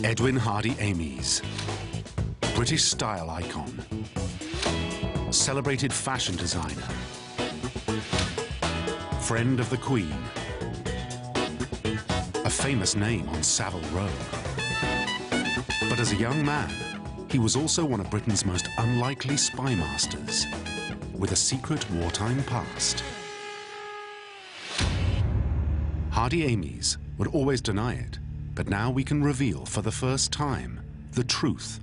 Edwin Hardy Ames, British style icon, celebrated fashion designer, friend of the Queen, a famous name on Savile Row. But as a young man, he was also one of Britain's most unlikely spy masters, with a secret wartime past. Hardy Ames would always deny it, but now we can reveal for the first time the truth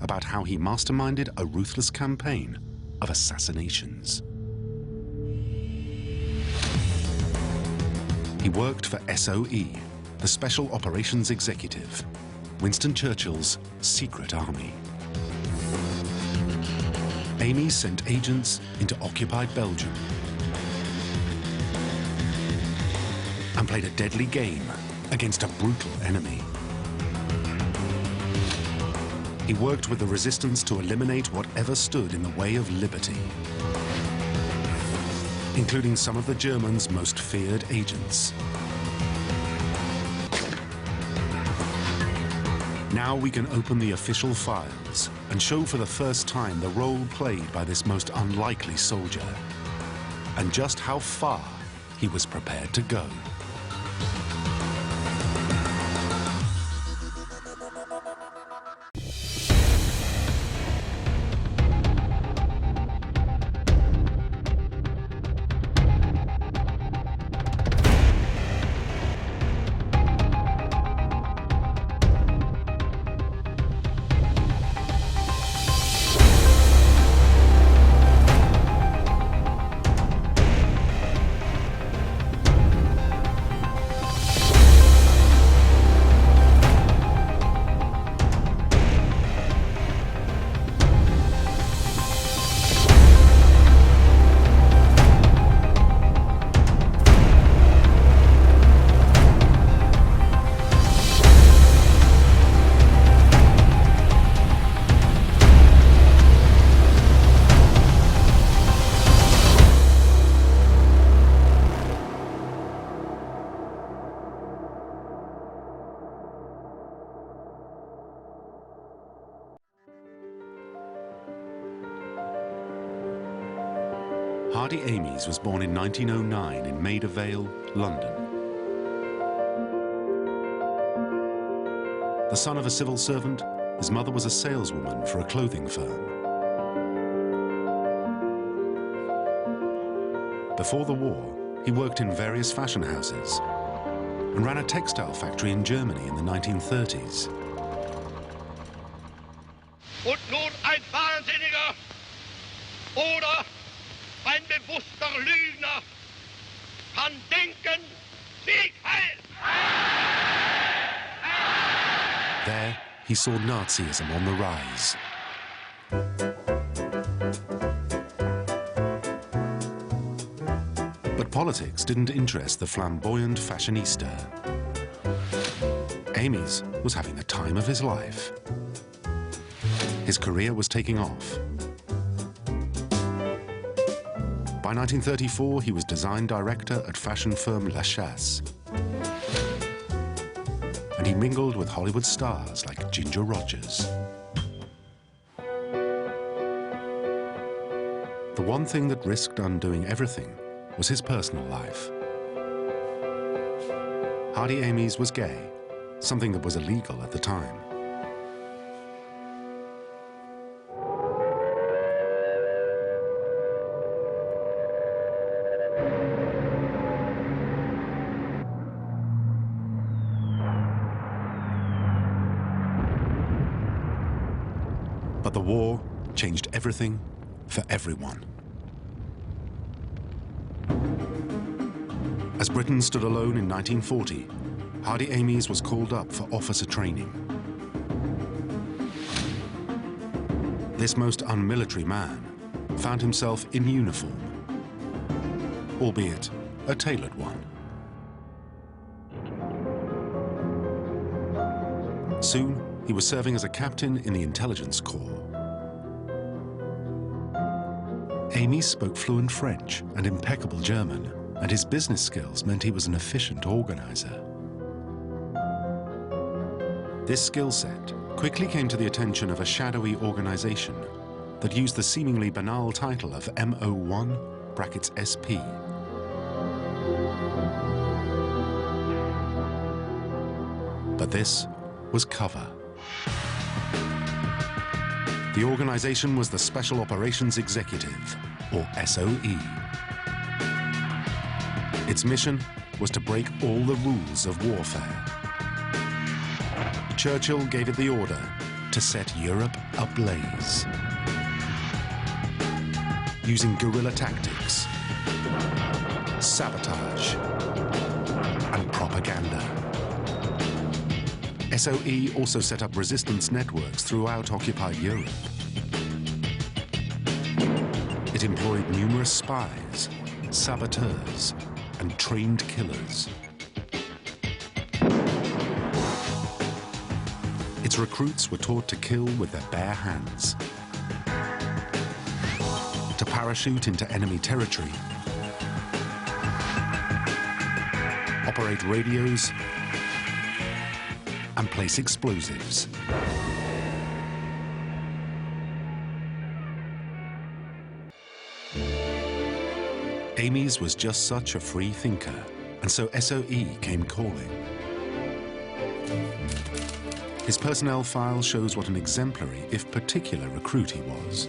about how he masterminded a ruthless campaign of assassinations. He worked for SOE, the Special Operations Executive, Winston Churchill's secret army. Ames sent agents into occupied Belgium and played a deadly game against a brutal enemy. He worked with the resistance to eliminate whatever stood in the way of liberty, including some of the Germans' most feared agents. Now we can open the official files and show for the first time the role played by this most unlikely soldier, and just how far he was prepared to go. Hardy Ames was born in 1909 in Maida Vale, London. The son of a civil servant, his mother was a saleswoman for a clothing firm. Before the war, he worked in various fashion houses and ran a textile factory in Germany in the 1930s. Und nun ein Wahnsinniger oder ein bewusster Lügner kann denken, Sieg heil! There, he saw Nazism on the rise. But politics didn't interest the flamboyant fashionista. Ames was having the time of his life. His career was taking off. By 1934, he was design director at fashion firm La Chasse. And he mingled with Hollywood stars like Ginger Rogers. The one thing that risked undoing everything was his personal life. Hardy Ames was gay, something that was illegal at the time. But the war changed everything for everyone. As Britain stood alone in 1940, Hardy Ames was called up for officer training. This most unmilitary man found himself in uniform, albeit a tailored one. Soon, he was serving as a captain in the intelligence corps. Ames spoke fluent French and impeccable German, and his business skills meant he was an efficient organizer. This skill set quickly came to the attention of a shadowy organization that used the seemingly banal title of MO1 brackets SP. But this was cover. The organization was the Special Operations Executive, or SOE. Its mission was to break all the rules of warfare. Churchill gave it the order to set Europe ablaze. Using guerrilla tactics, sabotage, and propaganda. SOE also set up resistance networks throughout occupied Europe. It employed numerous spies, saboteurs, and trained killers. Its recruits were taught to kill with their bare hands, to parachute into enemy territory, operate radios, and place explosives. Ames was just such a free thinker, and so SOE came calling. His personnel file shows what an exemplary, if particular, recruit he was.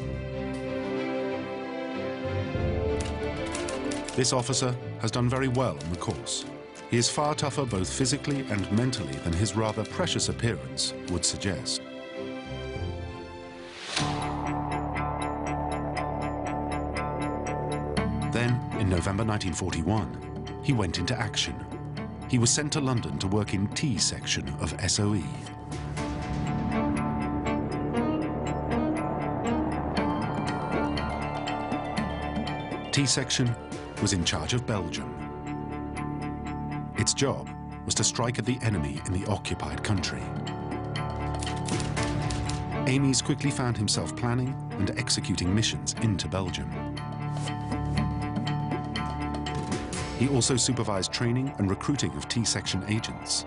This officer has done very well on the course. He is far tougher both physically and mentally than his rather precious appearance would suggest. Then, in November 1941, he went into action. He was sent to London to work in T section of SOE. T section was in charge of Belgium. Its job was to strike at the enemy in the occupied country. Ames quickly found himself planning and executing missions into Belgium. He also supervised training and recruiting of T-section agents.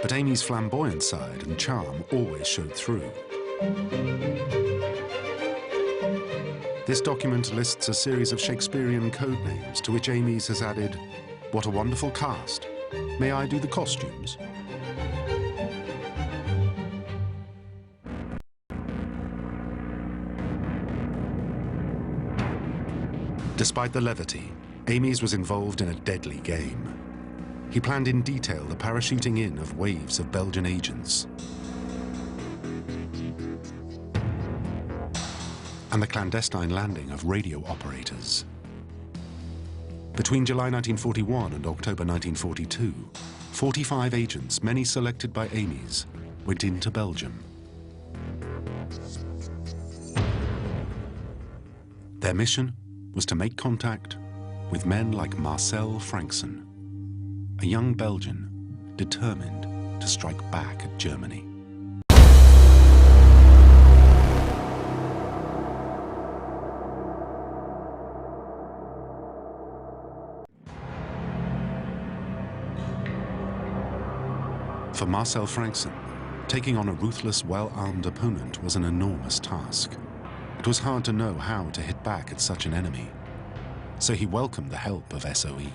But Amy's flamboyant side and charm always showed through. This document lists a series of Shakespearean code names to which Ames has added, "What a wonderful cast. May I do the costumes?" Despite the levity, Ames was involved in a deadly game. He planned in detail the parachuting in of waves of Belgian agents and the clandestine landing of radio operators. Between July 1941 and October 1942, 45 agents, many selected by Ames, went into Belgium. Their mission was to make contact with men like Marcel Frankson, a young Belgian determined to strike back at Germany. For Marcel Frankson, taking on a ruthless, well-armed opponent was an enormous task. It was hard to know how to hit back at such an enemy, so he welcomed the help of SOE.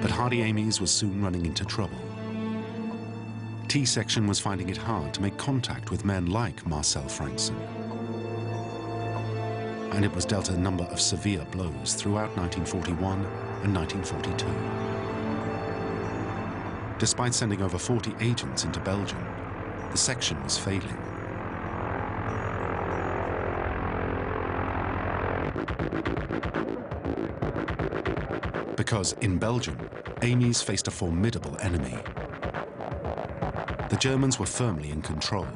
But Hardy Ames was soon running into trouble. T-section was finding it hard to make contact with men like Marcel Frankson, and it was dealt a number of severe blows throughout 1941 and 1942. Despite sending over 40 agents into Belgium, the section was failing. Because in Belgium, Ames faced a formidable enemy. The Germans were firmly in control.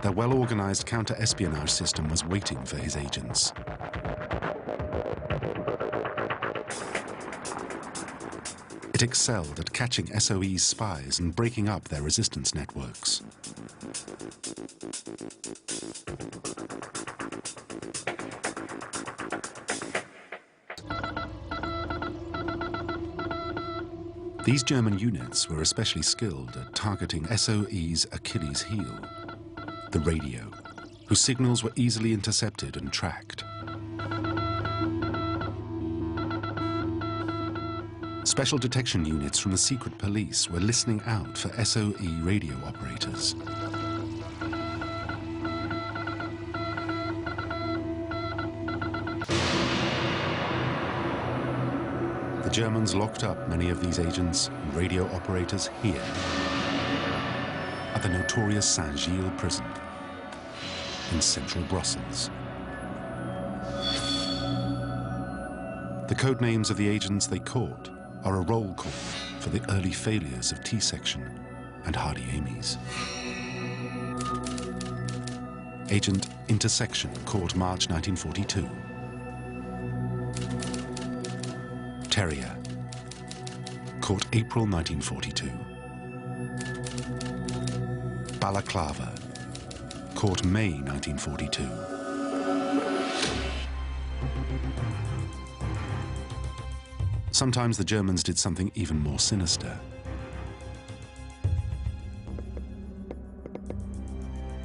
Their well-organized counter-espionage system was waiting for his agents. It excelled at catching SOE's spies and breaking up their resistance networks. These German units were especially skilled at targeting SOE's Achilles heel, the radio, whose signals were easily intercepted and tracked. Special detection units from the secret police were listening out for SOE radio operators. The Germans locked up many of these agents and radio operators here, at the notorious Saint-Gilles prison in central Brussels. The code names of the agents they caught are a roll call for the early failures of T-section and Hardy Amies. Agent Intersection, caught March 1942. Terrier, caught April 1942. Balaclava, caught May 1942. Sometimes the Germans did something even more sinister.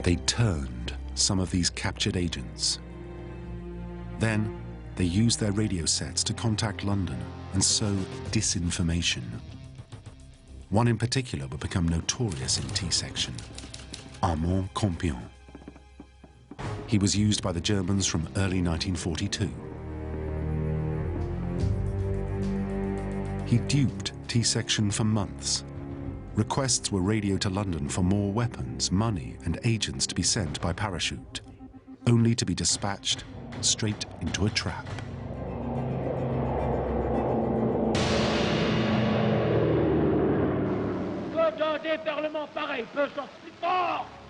They turned some of these captured agents. Then they used their radio sets to contact London and sow disinformation. One in particular would become notorious in T-section, Armand Campion. He was used by the Germans from early 1942. He duped T-section for months. Requests were radioed to London for more weapons, money, and agents to be sent by parachute, only to be dispatched straight into a trap.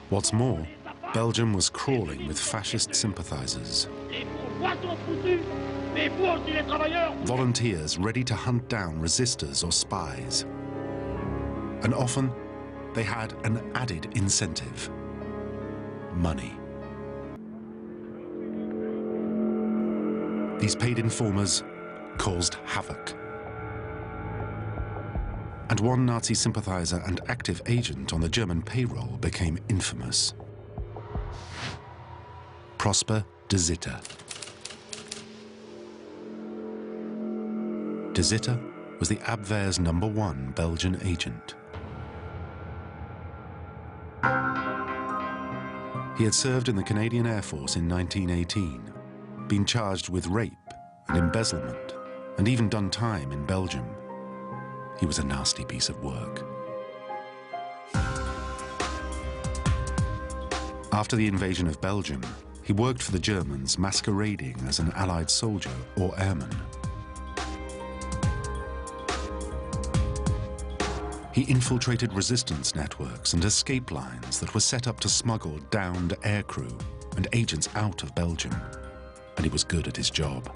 What's more, Belgium was crawling with fascist sympathizers. Volunteers ready to hunt down resistors or spies. And often, they had an added incentive: money. These paid informers caused havoc. And one Nazi sympathizer and active agent on the German payroll became infamous: Prosper de Zitter. De Zitter was the Abwehr's #1 Belgian agent. He had served in the Canadian Air Force in 1918, been charged with rape and embezzlement, and even done time in Belgium. He was a nasty piece of work. After the invasion of Belgium, he worked for the Germans, masquerading as an Allied soldier or airman. He infiltrated resistance networks and escape lines that were set up to smuggle downed aircrew and agents out of Belgium, and he was good at his job.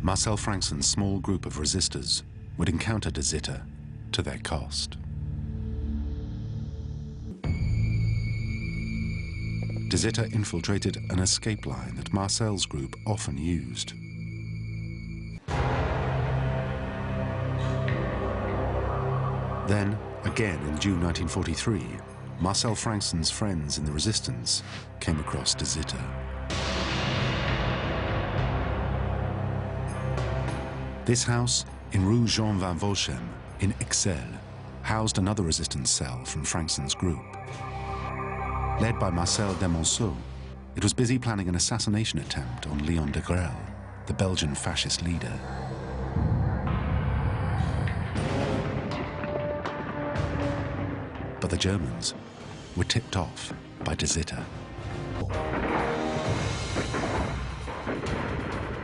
Marcel Frankson's small group of resistors would encounter de Zitter to their cost. De Zitter infiltrated an escape line that Marcel's group often used. Then, again in June 1943, Marcel Frankson's friends in the resistance came across de Zitter. This house in Rue Jean van Volchem in Ixelles housed another resistance cell from Frankson's group. Led by Marcel Demonceau, it was busy planning an assassination attempt on Leon de Grelle, the Belgian fascist leader. But the Germans were tipped off by de Zitter.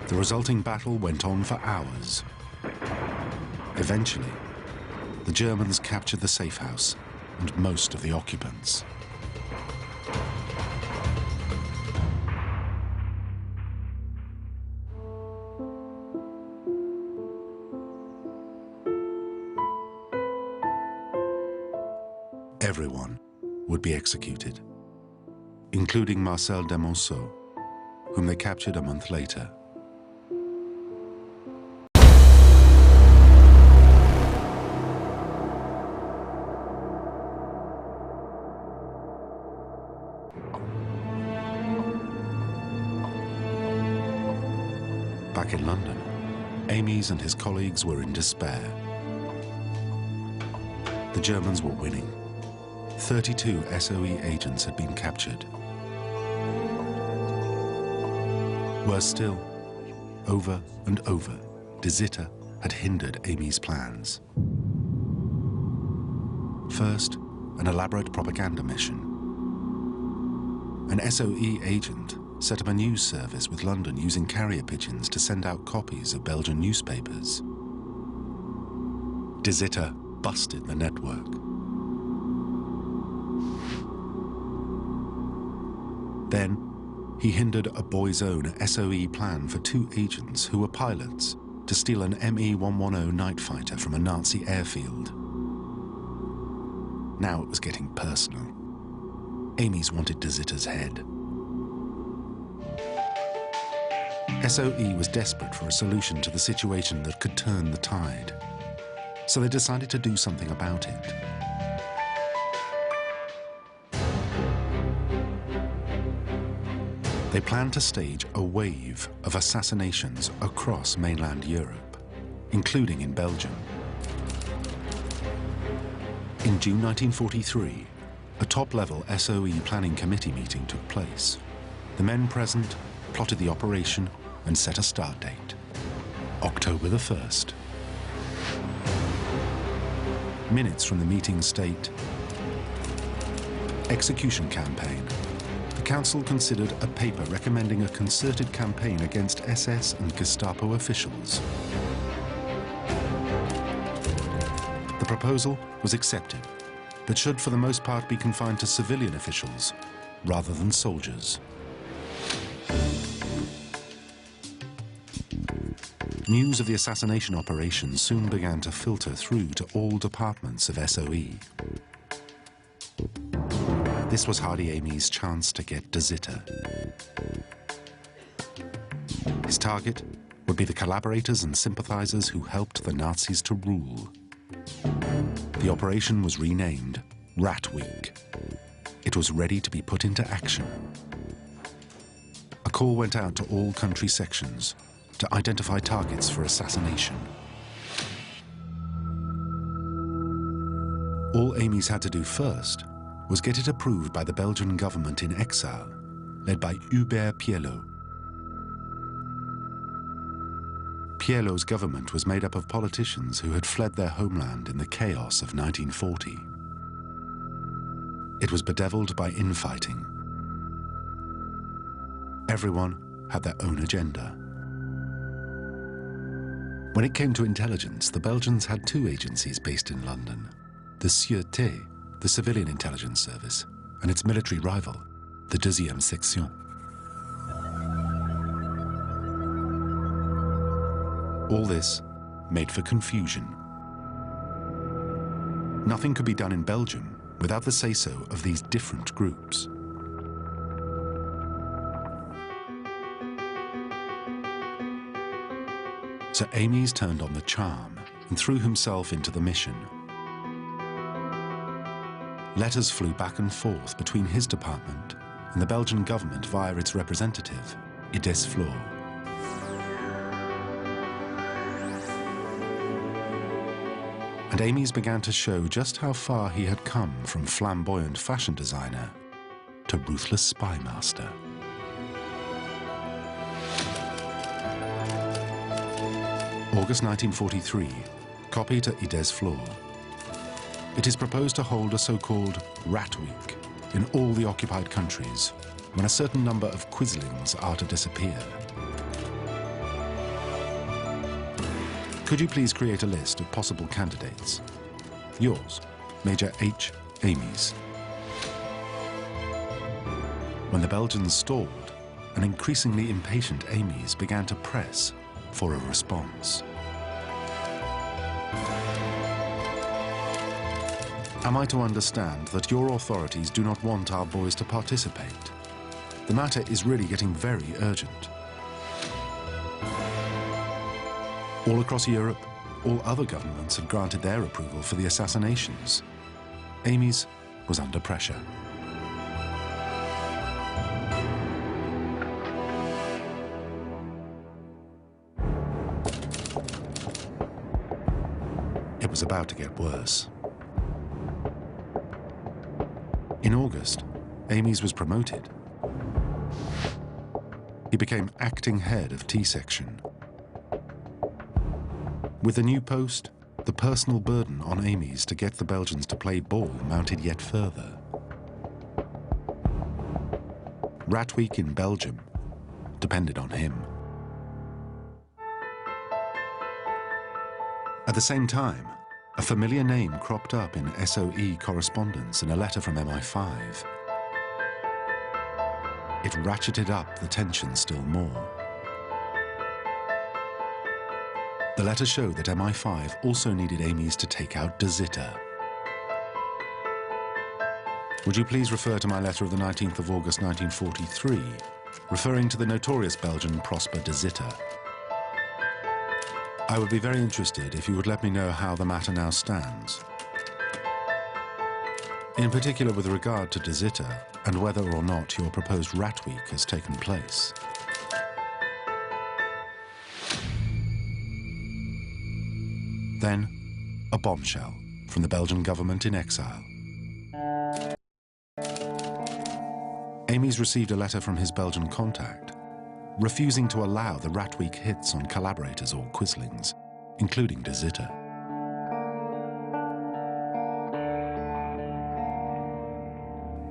The resulting battle went on for hours. Eventually, the Germans captured the safe house and most of the occupants. Everyone would be executed. including Marcel Demonceau, whom they captured a month later. Back in London, Amies and his colleagues were in despair. The Germans were winning. 32 SOE agents had been captured. Worse still, over and over, De Zitter had hindered Amies' plans. First, an elaborate propaganda mission. An SOE agent set up a news service with London using carrier pigeons to send out copies of Belgian newspapers. De Zitter busted the network. Then, he hindered a boy's own SOE plan for 2 agents who were pilots to steal an Me-110 night fighter from a Nazi airfield. Now it was getting personal. Amies wanted De Zitter's head. SOE was desperate for a solution to the situation that could turn the tide. So they decided to do something about it. They planned to stage a wave of assassinations across mainland Europe, including in Belgium. In June 1943, a top-level SOE planning committee meeting took place. The men present plotted the operation and set a start date, October the 1st. Minutes from the meeting state, execution campaign. The council considered a paper recommending a concerted campaign against SS and Gestapo officials. The proposal was accepted, but should for the most part be confined to civilian officials rather than soldiers. News of the assassination operation soon began to filter through to all departments of SOE. This was Hardy Amies' chance to get De Zitter. His target would be the collaborators and sympathizers who helped the Nazis to rule. The operation was renamed Ratweek. It was ready to be put into action. A call went out to all country sections to identify targets for assassination. All Amies had to do first was get it approved by the Belgian government in exile, led by Hubert Pielot. Pielot's government was made up of politicians who had fled their homeland in the chaos of 1940. It was bedeviled by infighting. Everyone had their own agenda. When it came to intelligence, the Belgians had 2 agencies based in London: the Sûreté, the civilian intelligence service, and its military rival, the 2e Section. All this made for confusion. Nothing could be done in Belgium without the say-so of these different groups. So Amies turned on the charm and threw himself into the mission. Letters flew back and forth between his department and the Belgian government via its representative, Ides Floor. And Amies began to show just how far he had come from flamboyant fashion designer to ruthless spy master. August 1943, copy to Ides Floor. It is proposed to hold a so-called Ratweek in all the occupied countries, when a certain number of quislings are to disappear. Could you please create a list of possible candidates? Yours, Major H. Amies. When the Belgians stalled, an increasingly impatient Amies began to press for a response. Am I to understand that your authorities do not want our boys to participate? the matter is really getting very urgent. All across Europe, all other governments had granted their approval for the assassinations. Amy's was under pressure. It was about to get worse. In August, Amy's was promoted. He became acting head of T-section. With the new post, the personal burden on Amy's to get the Belgians to play ball mounted yet further. Ratweek in Belgium depended on him. At the same time, a familiar name cropped up in SOE correspondence in a letter from MI5. It ratcheted up the tension still more. The letter showed that MI5 also needed Amy's to take out De Zitter. Would you please refer to my letter of the 19th of August 1943, referring to the notorious Belgian Prosper De Zitter? I would be very interested if you would let me know how the matter now stands. In particular with regard to De Zitter and whether or not your proposed Ratweek has taken place. Then, a bombshell from the Belgian government in exile. Amy's received a letter from his Belgian contact, refusing to allow the Ratweek hits on collaborators or quislings, including De Zitter.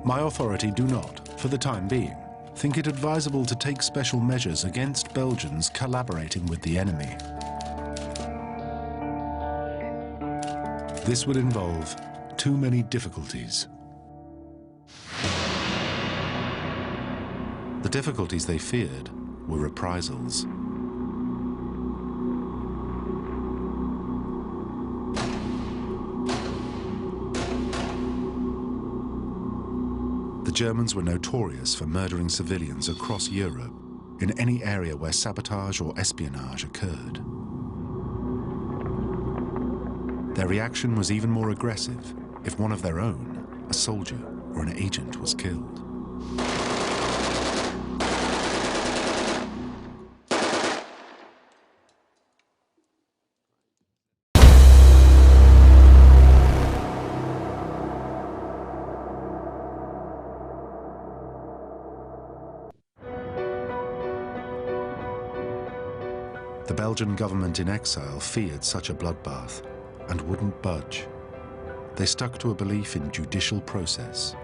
My authority do not, for the time being, think it advisable to take special measures against Belgians collaborating with the enemy. This would involve too many difficulties. The difficulties they feared were reprisals. The Germans were notorious for murdering civilians across Europe in any area where sabotage or espionage occurred. Their reaction was even more aggressive if one of their own, a soldier or an agent, was killed. The Belgian government in exile feared such a bloodbath and wouldn't budge. They stuck to a belief in judicial process.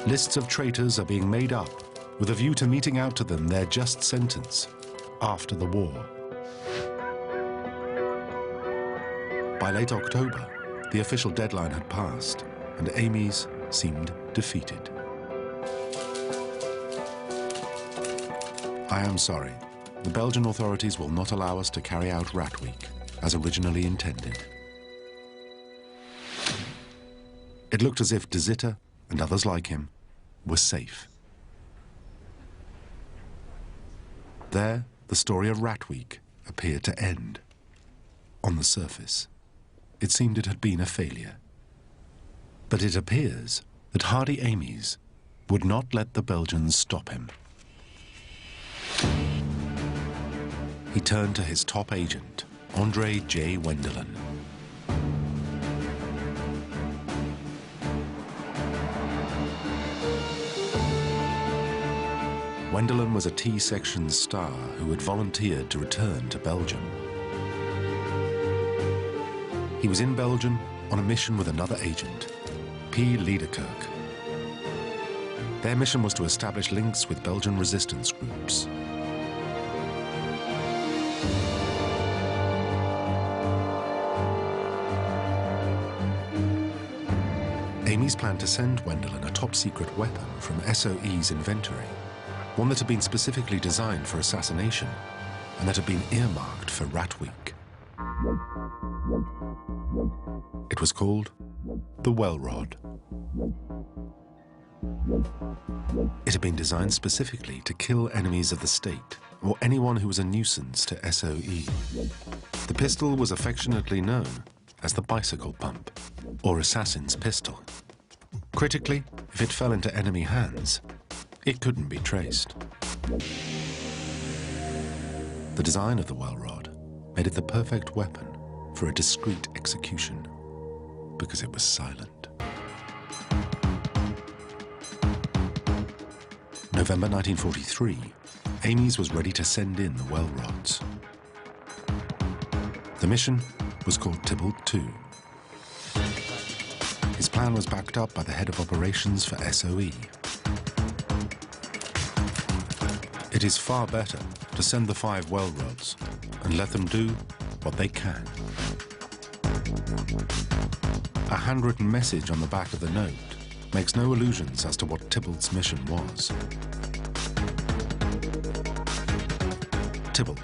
Lists of traitors are being made up with a view to meting out to them their just sentence after the war. By late October, the official deadline had passed, and Amy's seemed defeated. I am sorry. The Belgian authorities will not allow us to carry out Ratweek as originally intended. It looked as if De Zitter and others like him were safe. There, the story of Ratweek appeared to end. On the surface, it seemed it had been a failure. But it appears that Hardy Amy's would not let the Belgians stop him. He turned to his top agent, André J. Wendelin. Wendelin was a T-section star who had volunteered to return to Belgium. He was in Belgium on a mission with another agent, P. Liederkirk. Their mission was to establish links with Belgian resistance groups. Amy's planned to send Wendelin a top-secret weapon from SOE's inventory, one that had been specifically designed for assassination and that had been earmarked for Ratweek. It was called the Well Rod. It had been designed specifically to kill enemies of the state or anyone who was a nuisance to SOE. The pistol was affectionately known as the bicycle pump or assassin's pistol. Critically, if it fell into enemy hands, it couldn't be traced. The design of the well rod made it the perfect weapon for a discreet execution because it was silent. November 1943, Ames was ready to send in the well rods. The mission was called Tybalt II. His plan was backed up by the head of operations for SOE. It is far better to send the 5 well rods and let them do what they can. A handwritten message on the back of the note makes no allusions as to what Tybalt's mission was. Tybalt,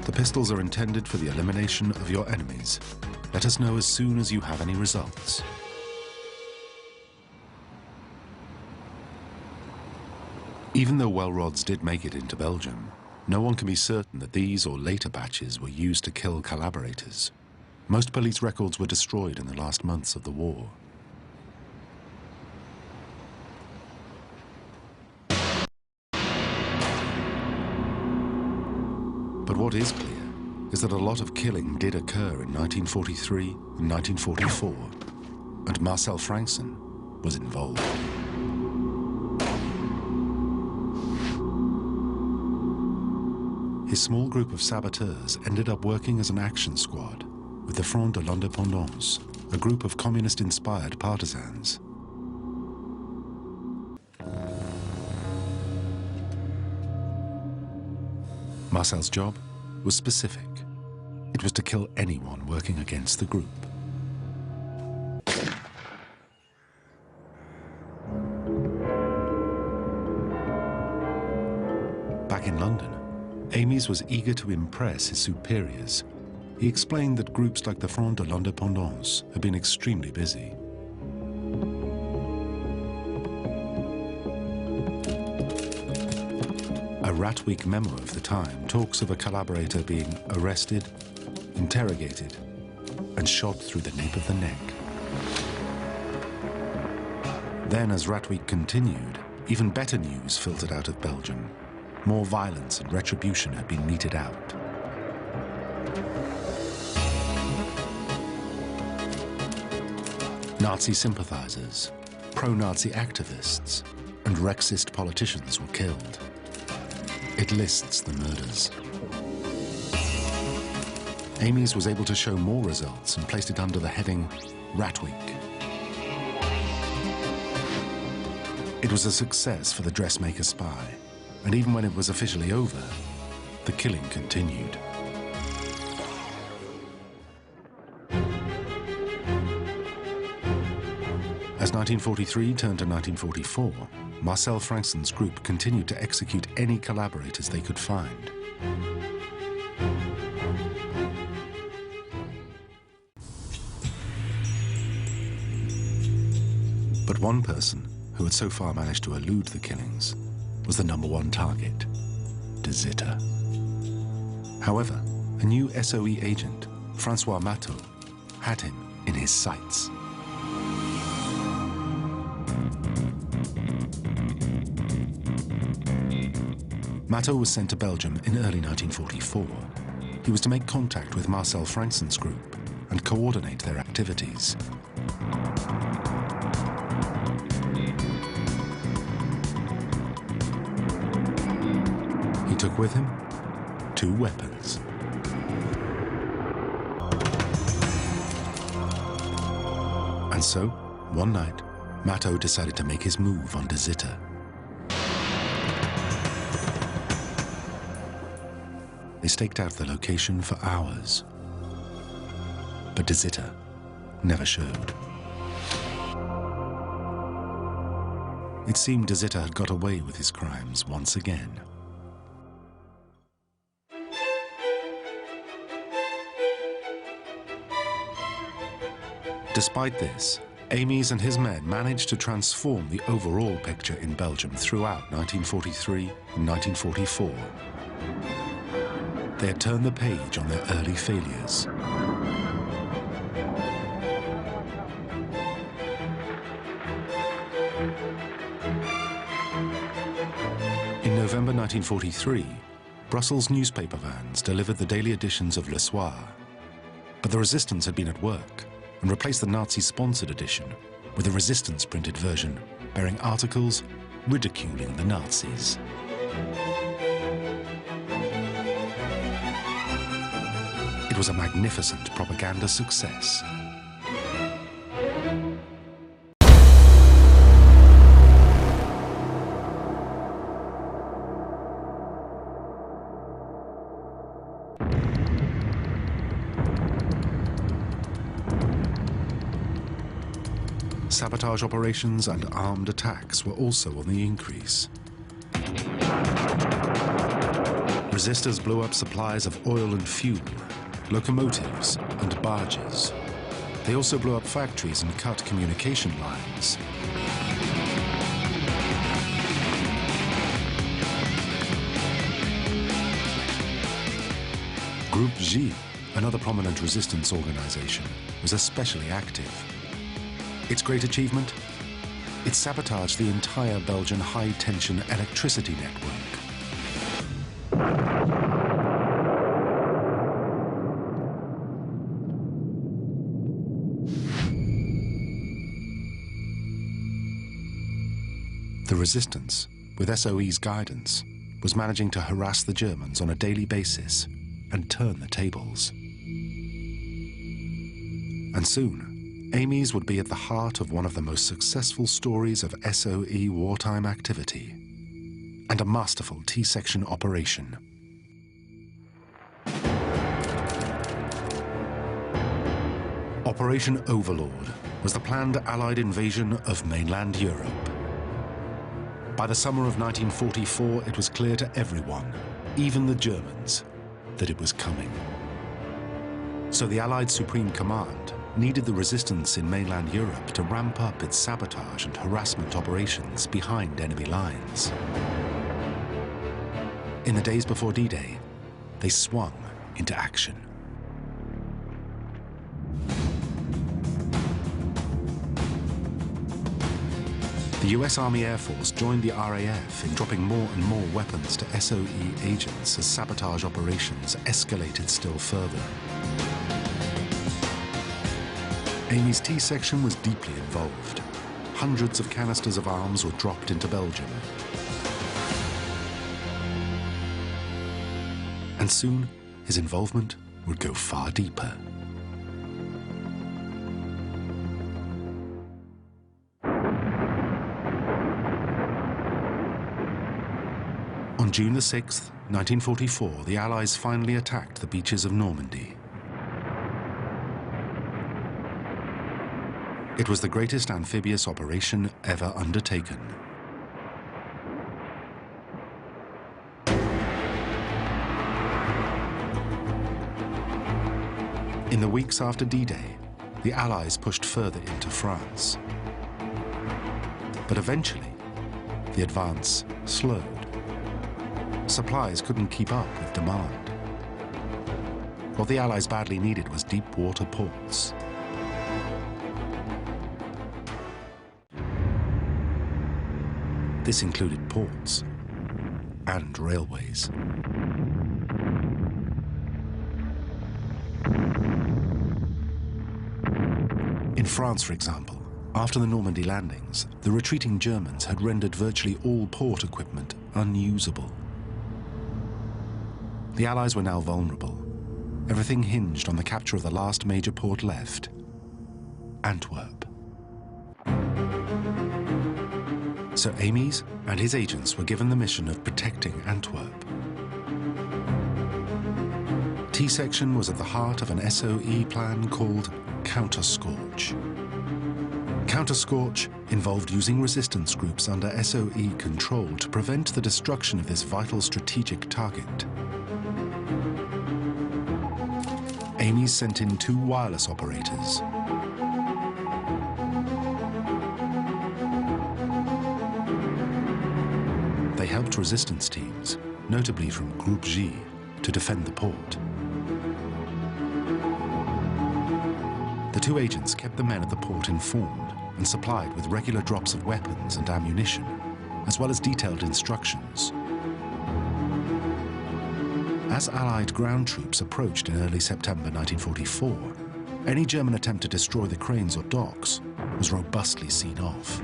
the pistols are intended for the elimination of your enemies. Let us know as soon as you have any results. Even though well rods did make it into Belgium, no one can be certain that these or later batches were used to kill collaborators. Most police records were destroyed in the last months of the war. But what is clear is that a lot of killing did occur in 1943 and 1944, and Marcel Frankson was involved. His small group of saboteurs ended up working as an action squad with the Front de l'Indépendance, a group of communist-inspired partisans. Marcel's job was specific. It was to kill anyone working against the group. Back in London, Ames was eager to impress his superiors. He explained that groups like the Front de l'Indépendance had been extremely busy. A Ratweek memo of the time talks of a collaborator being arrested, interrogated, and shot through the nape of the neck. Then, as Ratweek continued, even better news filtered out of Belgium. More violence and retribution had been meted out. Nazi sympathizers, pro-Nazi activists, and Rexist politicians were killed. It lists the murders. Ames was able to show more results and placed it under the heading Ratweek. It was a success for the dressmaker spy, and even when it was officially over, the killing continued. As 1943 turned to 1944, Marcel Frankson's group continued to execute any collaborators they could find. But one person who had so far managed to elude the killings was the #1 target, De Zitter. However, a new SOE agent, Francois Matteau, had him in his sights. Matteau was sent to Belgium in early 1944. He was to make contact with Marcel Frankson's group and coordinate their activities. He took with him 2 weapons. And so, one night, Matteau decided to make his move on De Zitter. They staked out the location for hours, but De Zitter never showed. It seemed De Zitter had got away with his crimes once again. Despite this, Amies and his men managed to transform the overall picture in Belgium throughout 1943 and 1944. They had turned the page on their early failures. In November 1943, Brussels newspaper vans delivered the daily editions of Le Soir. But the resistance had been at work and replaced the Nazi-sponsored edition with a resistance-printed version bearing articles ridiculing the Nazis. It was a magnificent propaganda success. Sabotage operations and armed attacks were also on the increase. Resistors blew up supplies of oil and fuel, locomotives and barges. They also blew up factories and cut communication lines. Group G, another prominent resistance organization, was especially active. Its great achievement? It sabotaged the entire Belgian high-tension electricity network. The resistance, with SOE's guidance, was managing to harass the Germans on a daily basis and turn the tables. And soon, Amies would be at the heart of one of the most successful stories of SOE wartime activity, and a masterful T-section operation. Operation Overlord was the planned Allied invasion of mainland Europe. By the summer of 1944, it was clear to everyone, even the Germans, that it was coming. So the Allied Supreme Command needed the resistance in mainland Europe to ramp up its sabotage and harassment operations behind enemy lines. In the days before D-Day, they swung into action. The US Army Air Force joined the RAF in dropping more and more weapons to SOE agents as sabotage operations escalated still further. Amy's T-section was deeply involved. Hundreds of canisters of arms were dropped into Belgium. And soon, his involvement would go far deeper. On June the 6th, 1944, the Allies finally attacked the beaches of Normandy. It was the greatest amphibious operation ever undertaken. In the weeks after D-Day, the Allies pushed further into France. But eventually, the advance slowed. Supplies couldn't keep up with demand. What the Allies badly needed was deep water ports. This included ports and railways. In France, for example, after the Normandy landings, the retreating Germans had rendered virtually all port equipment unusable. The Allies were now vulnerable. Everything hinged on the capture of the last major port left, Antwerp. So Amies and his agents were given the mission of protecting Antwerp. T-section was at the heart of an SOE plan called Counter-Scorch. Counter-Scorch involved using resistance groups under SOE control to prevent the destruction of this vital strategic target. Amies sent in 2 wireless operators. sent resistance teams, notably from Group G, to defend the port. The two agents kept the men at the port informed and supplied with regular drops of weapons and ammunition, as well as detailed instructions. As Allied ground troops approached in early September 1944, any German attempt to destroy the cranes or docks was robustly seen off.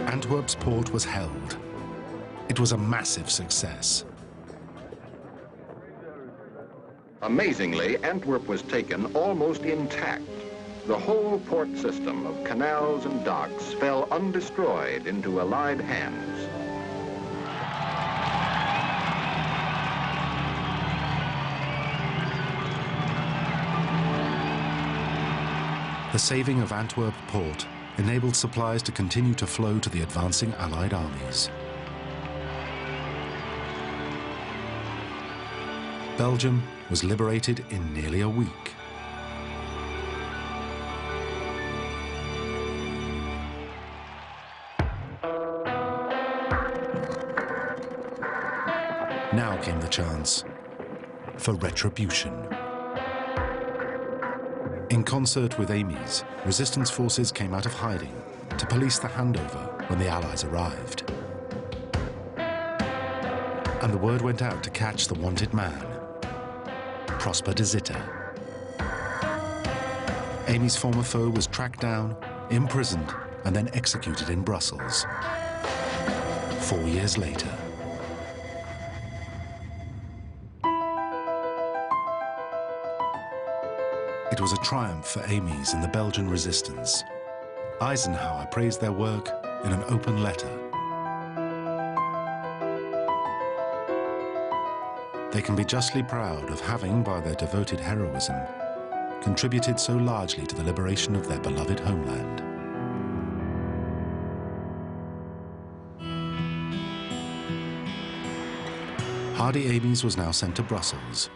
Antwerp's port was held. It was a massive success. Amazingly, Antwerp was taken almost intact. The whole port system of canals and docks fell undestroyed into Allied hands. The saving of Antwerp port enabled supplies to continue to flow to the advancing Allied armies. Belgium was liberated in nearly a week. Now came the chance for retribution. In concert with Amy's, resistance forces came out of hiding to police the handover when the Allies arrived. And the word went out to catch the wanted man, Prosper de Zitter. Amy's former foe was tracked down, imprisoned, and then executed in Brussels. 4 years later. It was a triumph for Amy's and the Belgian resistance. Eisenhower praised their work in an open letter. They can be justly proud of having, by their devoted heroism, contributed so largely to the liberation of their beloved homeland. Hardy Amy's was now sent to Brussels.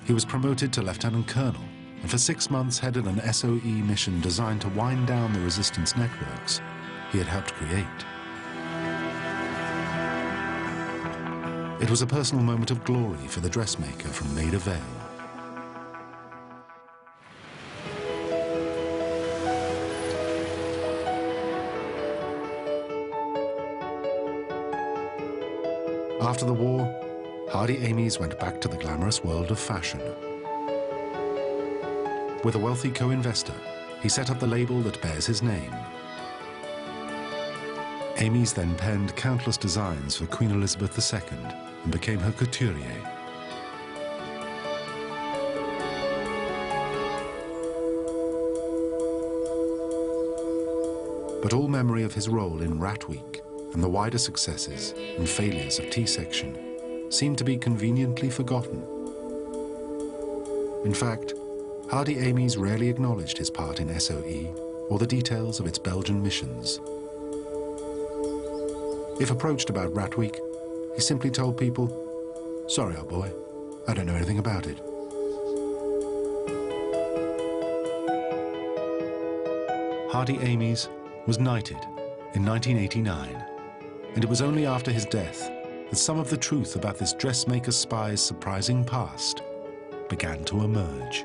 He was promoted to lieutenant colonel, and for 6 months headed an SOE mission designed to wind down the resistance networks he had helped create. It was a personal moment of glory for the dressmaker from Maida Vale. After the war, Hardy Amy's went back to the glamorous world of fashion. With a wealthy co-investor, he set up the label that bears his name. Amy's then penned countless designs for Queen Elizabeth II and became her couturier. But all memory of his role in Ratweek and the wider successes and failures of T-section seemed to be conveniently forgotten. In fact, Hardy Amy's rarely acknowledged his part in SOE or the details of its Belgian missions. If approached about Ratweek, he simply told people, "Sorry, old boy, I don't know anything about it." Hardy Amy's was knighted in 1989, and it was only after his death that some of the truth about this dressmaker spy's surprising past began to emerge.